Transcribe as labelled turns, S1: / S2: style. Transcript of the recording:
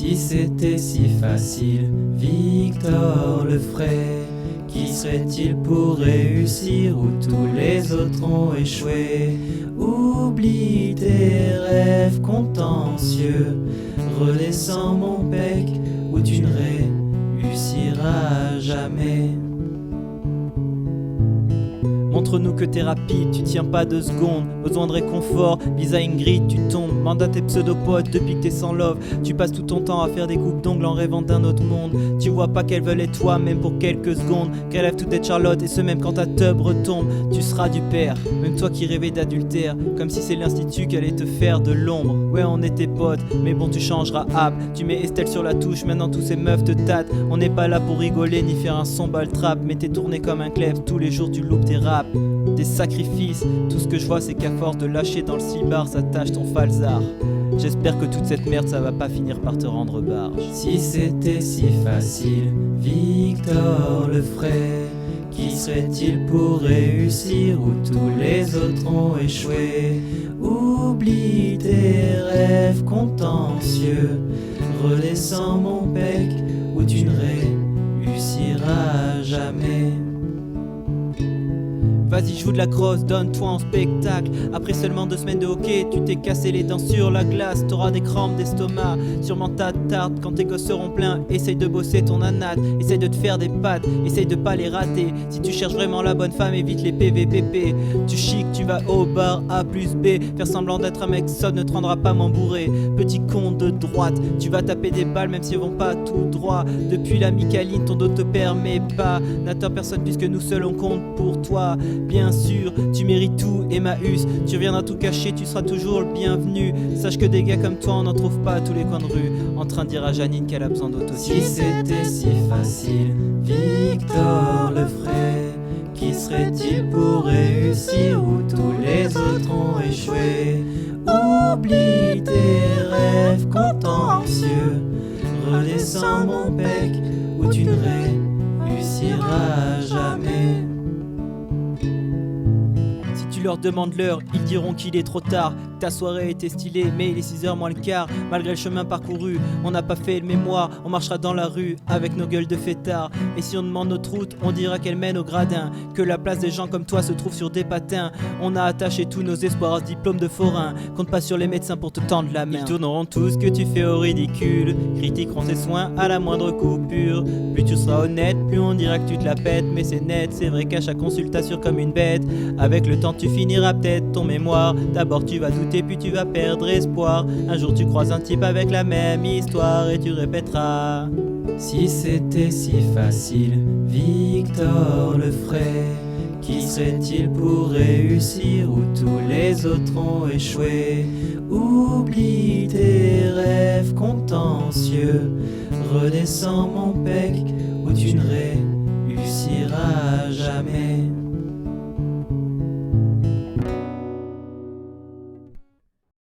S1: Si c'était si facile, Victor le ferait. Qui serait-il pour réussir où tous les autres ont échoué? Oublie tes rêves contentieux, redescends mon bec où tu ne réussiras jamais.
S2: Montre-nous que t'es rapide, tu tiens pas 2 secondes. Besoin de réconfort, visa Ingrid, tu tombes. Manda tes pseudopodes depuis que t'es sans love. Tu passes tout ton temps à faire des coupes d'ongles en rêvant d'un autre monde. Tu vois pas qu'elles veulent être toi, même pour quelques secondes. Qu'elles rêvent tout être Charlotte, et ce même quand ta teub retombe. Tu seras du père, même toi qui rêvais d'adultère. Comme si c'est l'institut qui allait te faire de l'ombre. Ouais, on était potes, mais bon, tu changeras app. Tu mets Estelle sur la touche, maintenant tous ces meufs te tâtent. On n'est pas là pour rigoler ni faire un son ball trap. Mais t'es tourné comme un clef, tous les jours tu loupes tes raps. Des sacrifices, tout ce que je vois c'est qu'à force de lâcher dans le slibard ça tâche ton falzar. J'espère que toute cette merde ça va pas finir par te rendre barge.
S1: Si c'était si facile, Victor le ferait. Qui serait-il pour réussir où tous les autres ont échoué? Oublie tes rêves contentieux, redescends mon bec où tu ne réussiras jamais.
S2: Vas-y, joue de la crosse, donne-toi en spectacle. Après seulement 2 semaines de hockey, tu t'es cassé les dents sur la glace. T'auras des crampes d'estomac, sûrement ta tarte quand tes gosses seront pleins. Essaye de bosser ton anat, essaye de te faire des pattes, essaye de pas les rater. Si tu cherches vraiment la bonne femme, évite les PVPP. Tu chic, tu vas au bar A plus B. Faire semblant d'être un mec sotte ne te rendra pas m'embourer. Petit con de droite, tu vas taper des balles même si elles vont pas tout droit. Depuis la Micaline, ton dos te permet pas. N'attends personne puisque nous seuls on compte pour toi. Bien sûr, tu mérites tout, Emmaüs. Tu reviendras tout cacher, tu seras toujours le bienvenu. Sache que des gars comme toi, on n'en trouve pas à tous les coins de rue. En train de dire à Janine qu'elle a besoin d'autosuffisance.
S1: Si c'était si facile, Victor le ferait. Qui serait-il pour réussir où tous les autres ont échoué? Oublie tes rêves contentieux, redescends mon bec où tu ne réussiras jamais.
S2: Tu leur demandes l'heure, ils diront qu'il est trop tard. Ta soirée était stylée, mais il est 6h moins le quart. Malgré le chemin parcouru, on n'a pas fait le mémoire. On marchera dans la rue avec nos gueules de fêtards. Et si on demande notre route, on dira qu'elle mène au gradin. Que la place des gens comme toi se trouve sur des patins. On a attaché tous nos espoirs à ce diplôme de forain. Compte pas sur les médecins pour te tendre la main. Ils tourneront tout ce que tu fais au ridicule, critiqueront tes soins à la moindre coupure. Plus tu seras honnête, plus on dira que tu te la pètes. Mais c'est net, c'est vrai qu'à chaque consultation comme une bête. Avec le temps tu finiras peut-être ton mémoire. D'abord tu vas douter puis tu vas perdre espoir. Un jour tu croises un type avec la même histoire et tu répéteras.
S1: Si c'était si facile, Victor le ferait. Qui serait-il pour réussir où tous les autres ont échoué? Oublie tes rêves contentieux, redescends mon bec où tu ne réussiras jamais.